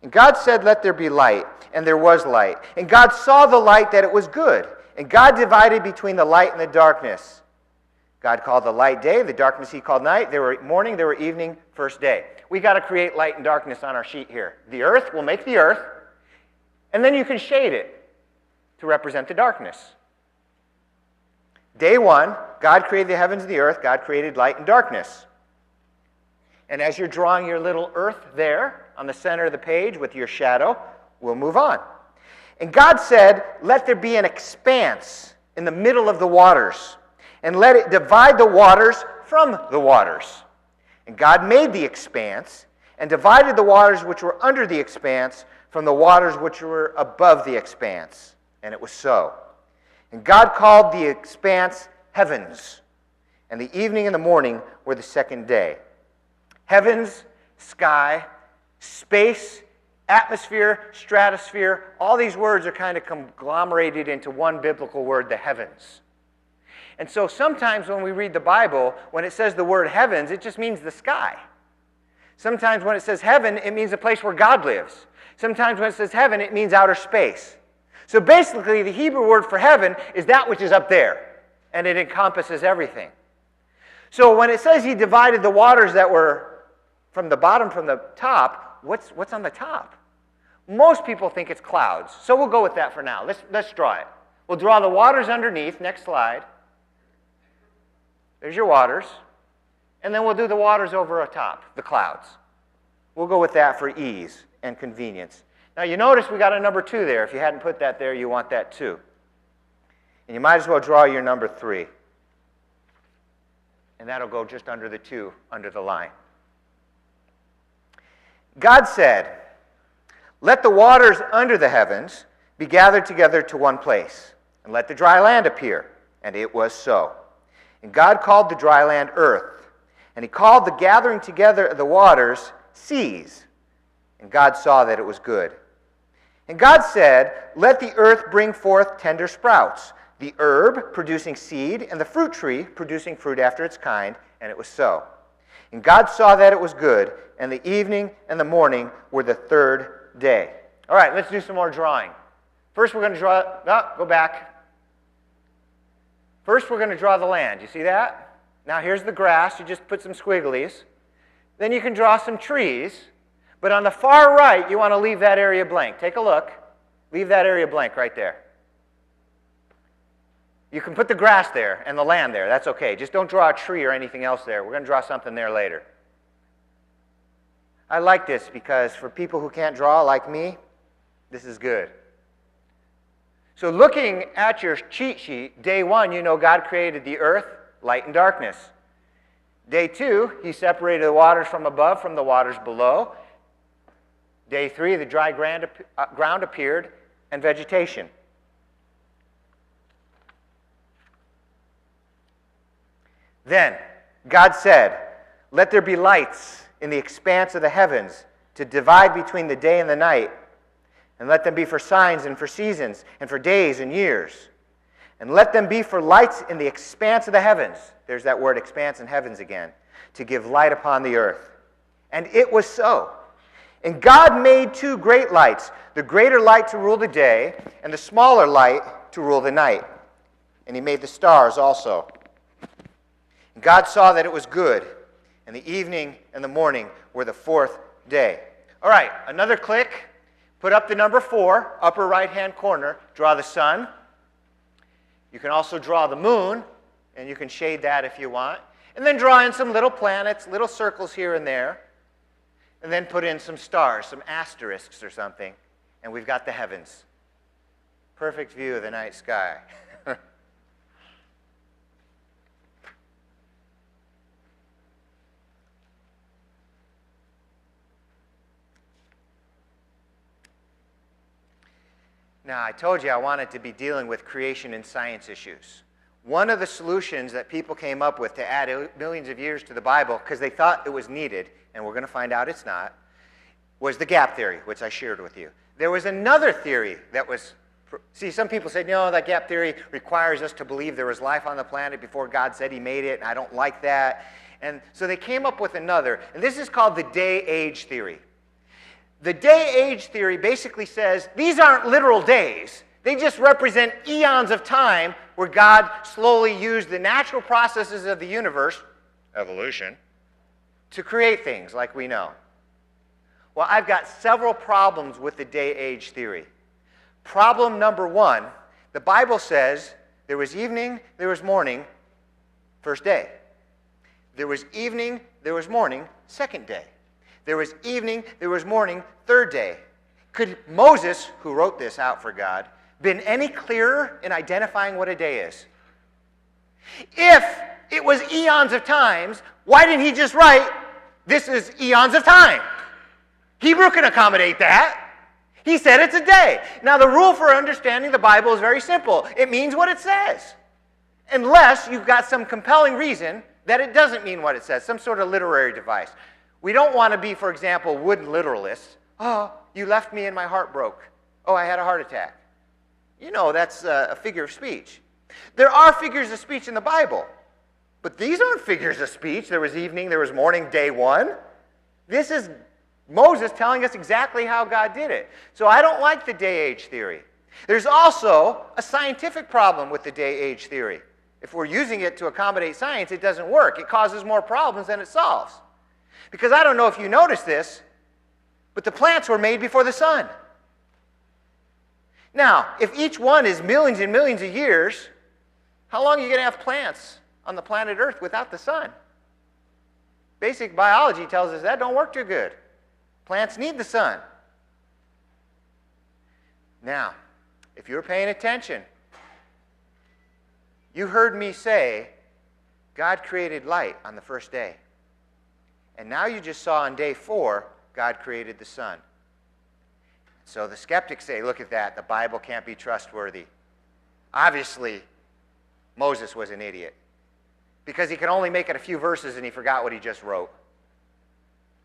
And God said, "Let there be light," and there was light. And God saw the light that it was good. And God divided between the light and the darkness. God called the light day, the darkness he called night. There were morning, there were evening, first day. We got to create light and darkness on our sheet here. The earth, we'll make the earth, and then you can shade it to represent the darkness. Day one, God created the heavens and the earth. God created light and darkness. And as you're drawing your little earth there on the center of the page with your shadow, we'll move on. And God said, "Let there be an expanse in the middle of the waters, and let it divide the waters from the waters." And God made the expanse and divided the waters which were under the expanse from the waters which were above the expanse. And it was so. And God called the expanse heavens, and the evening and the morning were the second day. Heavens, sky, space, atmosphere, stratosphere, all these words are kind of conglomerated into one biblical word, the heavens. And so sometimes when we read the Bible, when it says the word heavens, it just means the sky. Sometimes when it says heaven, it means a place where God lives. Sometimes when it says heaven, it means outer space. So basically, the Hebrew word for heaven is that which is up there, and it encompasses everything. So when it says he divided the waters that were from the bottom, from the top, what's on the top? Most people think it's clouds, so we'll go with that for now. Let's draw it. We'll draw the waters underneath. Next slide. There's your waters. And then we'll do the waters over atop, the clouds. We'll go with that for ease and convenience. Now you notice we got a number 2 there. If you hadn't put that there, you want that too. And you might as well draw your number 3. And that'll go just under the 2, under the line. God said, "Let the waters under the heavens be gathered together to one place, and let the dry land appear." And it was so. And God called the dry land earth, and he called the gathering together of the waters seas. And God saw that it was good. And God said, "Let the earth bring forth tender sprouts, the herb producing seed, and the fruit tree producing fruit after its kind." And it was so. And God saw that it was good, and the evening and the morning were the third day. All right, let's do some more drawing. First we're going to draw, go back. First we're going to draw the land. You see that? Now here's the grass. You just put some squigglies. Then you can draw some trees. But on the far right, you want to leave that area blank. Take a look. Leave that area blank right there. You can put the grass there and the land there. That's okay. Just don't draw a tree or anything else there. We're going to draw something there later. I like this because for people who can't draw like me, this is good. So looking at your cheat sheet, day 1, you know God created the earth, light and darkness. Day 2, he separated the waters from above from the waters below. Day 3, the dry ground appeared, and vegetation. Then God said, "Let there be lights in the expanse of the heavens to divide between the day and the night, and let them be for signs and for seasons and for days and years. And let them be for lights in the expanse of the heavens." There's that word expanse and heavens again. "To give light upon the earth." And it was so. And God made 2 great lights, the greater light to rule the day, and the smaller light to rule the night. And he made the stars also. And God saw that it was good, and the evening and the morning were the 4th day. All right, another click. Put up the number 4, upper right-hand corner. Draw the sun. You can also draw the moon, and you can shade that if you want. And then draw in some little planets, little circles here and there. And then put in some stars, some asterisks or something, and we've got the heavens. Perfect view of the night sky. Now, I told you I wanted to be dealing with creation and science issues. One of the solutions that people came up with to add millions of years to the Bible, because they thought it was needed, and we're going to find out it's not, was the gap theory, which I shared with you. There was another theory that was, see, some people said, no, that gap theory requires us to believe there was life on the planet before God said he made it, and I don't like that. And so they came up with another, and this is called the day-age theory. The day-age theory basically says these aren't literal days. They just represent eons of time where God slowly used the natural processes of the universe, evolution, to create things like we know. Well, I've got several problems with the day-age theory. Problem number one, the Bible says there was evening, there was morning, first day. There was evening, there was morning, second day. There was evening, there was morning, third day. Could Moses, who wrote this out for God, been any clearer in identifying what a day is? If it was eons of times, why didn't he just write, this is eons of time? Hebrew can accommodate that. He said it's a day. Now, the rule for understanding the Bible is very simple. It means what it says. Unless you've got some compelling reason that it doesn't mean what it says, some sort of literary device. We don't want to be, for example, wooden literalists. Oh, you left me and my heart broke. Oh, I had a heart attack. You know, that's a figure of speech. There are figures of speech in the Bible, but these aren't figures of speech. There was evening, there was morning, day one. This is Moses telling us exactly how God did it. So I don't like the day-age theory. There's also a scientific problem with the day-age theory. If we're using it to accommodate science, it doesn't work. It causes more problems than it solves. Because I don't know if you noticed this, but the plants were made before the sun. Now, if each one is millions and millions of years, how long are you going to have plants on the planet Earth without the sun? Basic biology tells us that don't work too good. Plants need the sun. Now, if you're paying attention, you heard me say God created light on the first day. And now you just saw on day 4, God created the sun. So the skeptics say, look at that, the Bible can't be trustworthy. Obviously, Moses was an idiot because he could only make it a few verses and he forgot what he just wrote.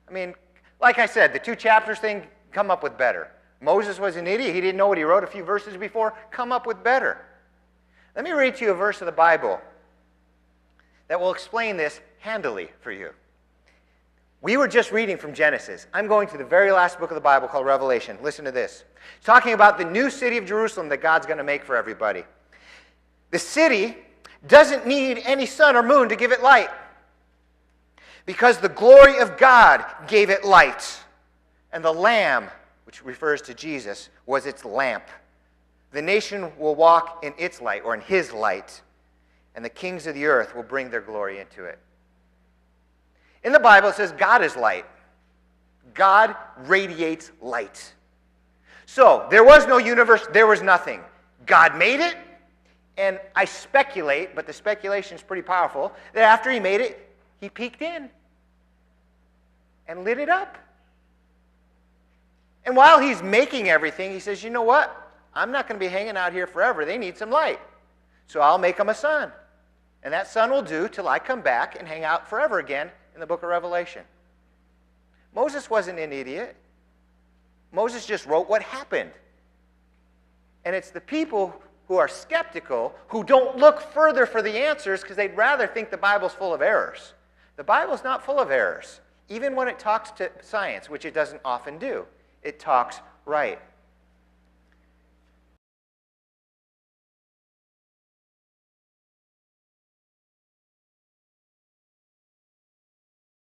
I mean, like I said, the 2 chapters thing, come up with better. Moses was an idiot. He didn't know what he wrote a few verses before. Come up with better. Let me read to you a verse of the Bible that will explain this handily for you. We were just reading from Genesis. I'm going to the very last book of the Bible called Revelation. Listen to this. It's talking about the new city of Jerusalem that God's going to make for everybody. The city doesn't need any sun or moon to give it light because the glory of God gave it light. And the Lamb, which refers to Jesus, was its lamp. The nation will walk in its light, or in his light, and the kings of the earth will bring their glory into it. In the Bible, it says God is light. God radiates light. So, there was no universe, there was nothing. God made it, and I speculate, but the speculation is pretty powerful, that after he made it, he peeked in and lit it up. And while he's making everything, he says, you know what? I'm not going to be hanging out here forever. They need some light. So I'll make them a sun. And that sun will do till I come back and hang out forever again in the book of Revelation. Moses wasn't an idiot. Moses just wrote what happened. And it's the people who are skeptical who don't look further for the answers because they'd rather think the Bible's full of errors. The Bible's not full of errors, even when it talks to science, which it doesn't often do. It talks right.